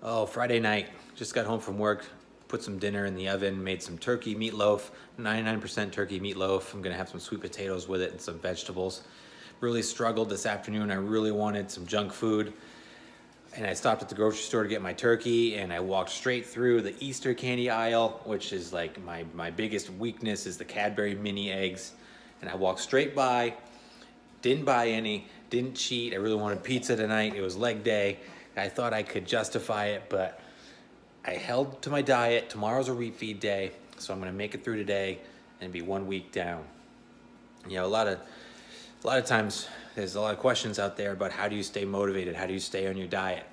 Oh, Friday night. Just got home from work, put some dinner in the oven, made some turkey meatloaf, 99% turkey meatloaf. I'm gonna have some sweet potatoes with it and some vegetables. Really struggled this afternoon. I really wanted some junk food. And I stopped at the grocery store to get my turkey, and I walked straight through the Easter candy aisle, which is like my biggest weakness is the Cadbury mini eggs. And I walked straight by, didn't buy any, didn't cheat. I really wanted pizza tonight. It was leg day. I thought I could justify it, but I held to my diet. Tomorrow's a refeed day, so I'm gonna make it through today and be 1 week down. You know, a lot of times there's a lot of questions out there about how do you stay motivated? How do you stay on your diet?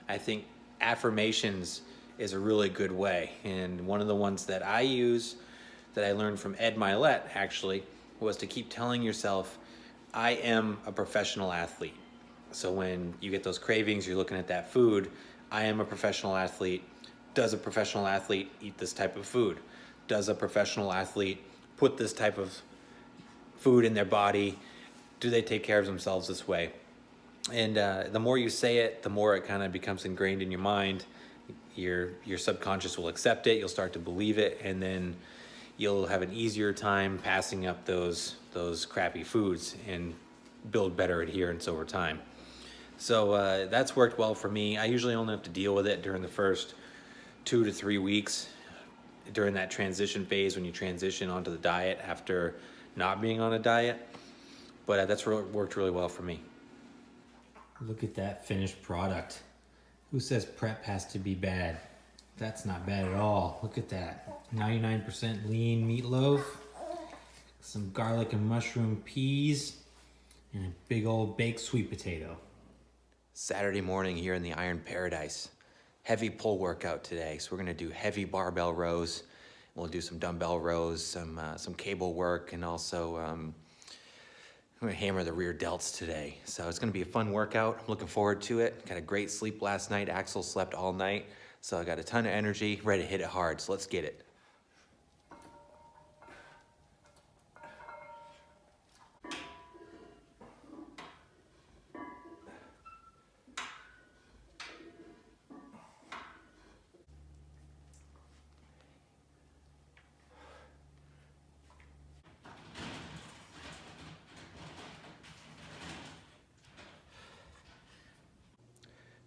I think affirmations is a really good way. And one of the ones that I use that I learned from Ed Milet actually was to keep telling yourself, I am a professional athlete. So when you get those cravings, you're looking at that food, I am a professional athlete. Does a professional athlete eat this type of food? Does a professional athlete put this type of food in their body? Do they take care of themselves this way? And the more you say it, the more it kind of becomes ingrained in your mind. Your subconscious will accept it, you'll start to believe it, and then you'll have an easier time passing up those crappy foods and build better adherence over time. So that's worked well for me. I usually only have to deal with it during the first 2 to 3 weeks during that transition phase when you transition onto the diet after not being on a diet. But that's worked really well for me. Look at that finished product. Who says prep has to be bad? That's not bad at all. Look at that. 99% lean meatloaf, some garlic and mushroom peas, and a big old baked sweet potato. Saturday morning here in the Iron Paradise. Heavy pull workout today. So we're gonna do heavy barbell rows. We'll do some dumbbell rows, some cable work, and also I'm gonna hammer the rear delts today. So it's gonna be a fun workout. I'm looking forward to it. Got a great sleep last night. Axel slept all night. So I got a ton of energy, ready to hit it hard. So let's get it.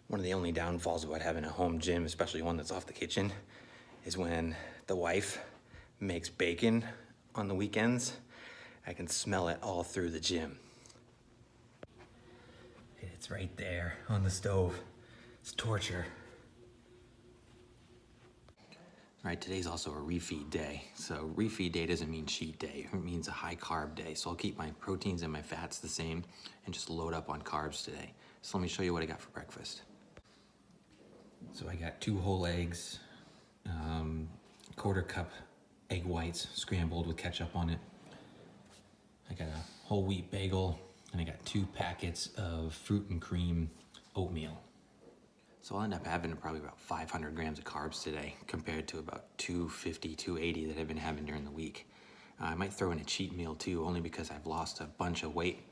One of the only downfalls about having a home gym, especially one that's off the kitchen, is when the wife makes bacon on the weekends. I can smell it all through the gym. It's right there on the stove. It's torture. All right, today's also a refeed day. So refeed day doesn't mean cheat day. It means a high carb day. So I'll keep my proteins and my fats the same and just load up on carbs today. So let me show you what I got for breakfast. So I got 2 whole eggs, 1/4 cup egg whites scrambled with ketchup on it. I got a whole wheat bagel, and I got 2 packets of fruit and cream oatmeal. So I'll end up having probably about 500 grams of carbs today compared to about 250, 280 that I've been having during the week. I might throw in a cheat meal too, only because I've lost a bunch of weight.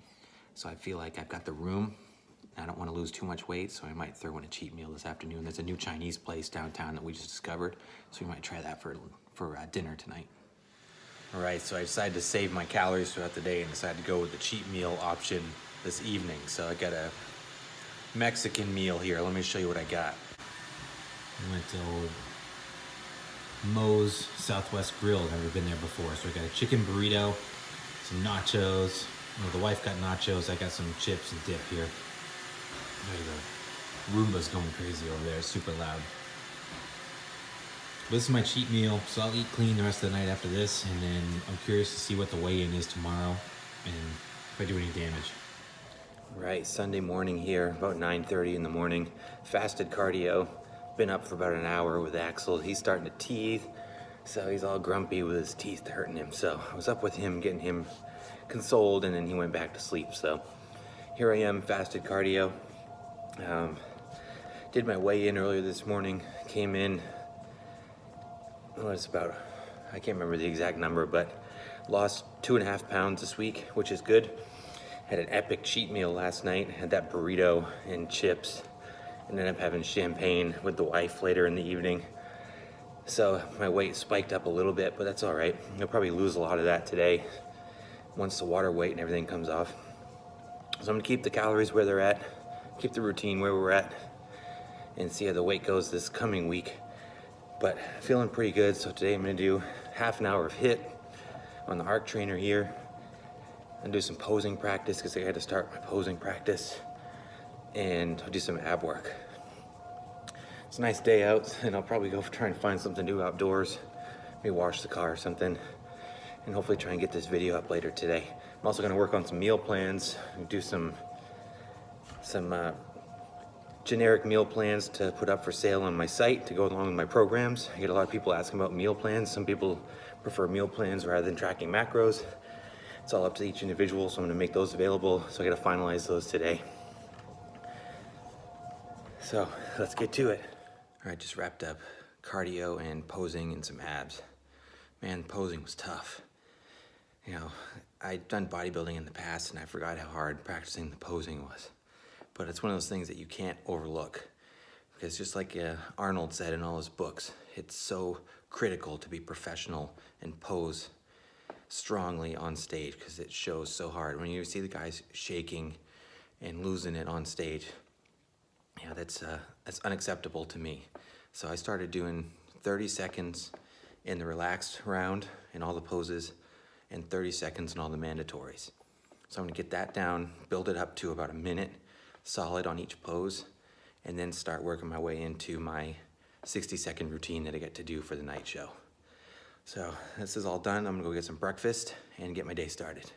So I feel like I've got the room. I don't want to lose too much weight, so I might throw in a cheat meal this afternoon. There's a new Chinese place downtown that we just discovered, so we might try that for dinner tonight. All right, so I decided to save my calories throughout the day and decided to go with the cheat meal option this evening. So I got a Mexican meal here. Let me show you what I got. I went to old Moe's Southwest Grill. I've never been there before. So I got a chicken burrito, some nachos. You know, the wife got nachos. I got some chips and dip here. The Roomba's going crazy over there. It's super loud. But this is my cheat meal, so I'll eat clean the rest of the night after this, and then I'm curious to see what the weigh-in is tomorrow and if I do any damage. Right, Sunday morning here, about 9:30 in the morning. Fasted cardio. Been up for about an hour with Axel. He's starting to teeth, so he's all grumpy with his teeth hurting him. So I was up with him, getting him consoled, and then he went back to sleep. So here I am, fasted cardio. Did my weigh-in earlier this morning. Came in, it's about, I can't remember the exact number, but lost 2.5 pounds this week, which is good. Had an epic cheat meal last night. Had that burrito and chips ended up having champagne with the wife later in the evening. So my weight spiked up a little bit, but that's all right. I'll probably lose a lot of that today once the water weight and everything comes off. So I'm gonna keep the calories where they're at, keep the routine where we're at, and see how the weight goes this coming week. But feeling pretty good, so today I'm gonna do half an hour of HIIT on the arc trainer here, and do some posing practice because I had to start my posing practice, and I'll do some ab work. It's a nice day out, and I'll probably go try and find something to do outdoors, maybe wash the car or something, and hopefully try and get this video up later today. I'm also gonna work on some meal plans, and do some generic meal plans to put up for sale on my site to go along with my programs. I get a lot of people asking about meal plans. Some people prefer meal plans rather than tracking macros. It's all up to each individual, so I'm gonna make those available. So I gotta finalize those today. So let's get to it. All right, just wrapped up cardio and posing and some abs. Man, posing was tough. You know, I'd done bodybuilding in the past and I forgot how hard practicing the posing was. But it's one of those things that you can't overlook, because just like Arnold said in all his books, it's so critical to be professional and pose strongly on stage, because it shows so hard. When you see the guys shaking and losing it on stage, yeah, that's unacceptable to me. So I started doing 30 seconds in the relaxed round in all the poses, and 30 seconds in all the mandatories. So I'm gonna get that down, build it up to about a minute solid on each pose, and then start working my way into my 60-second routine that I get to do for the night show. So this is all done. I'm gonna go get some breakfast and get my day started.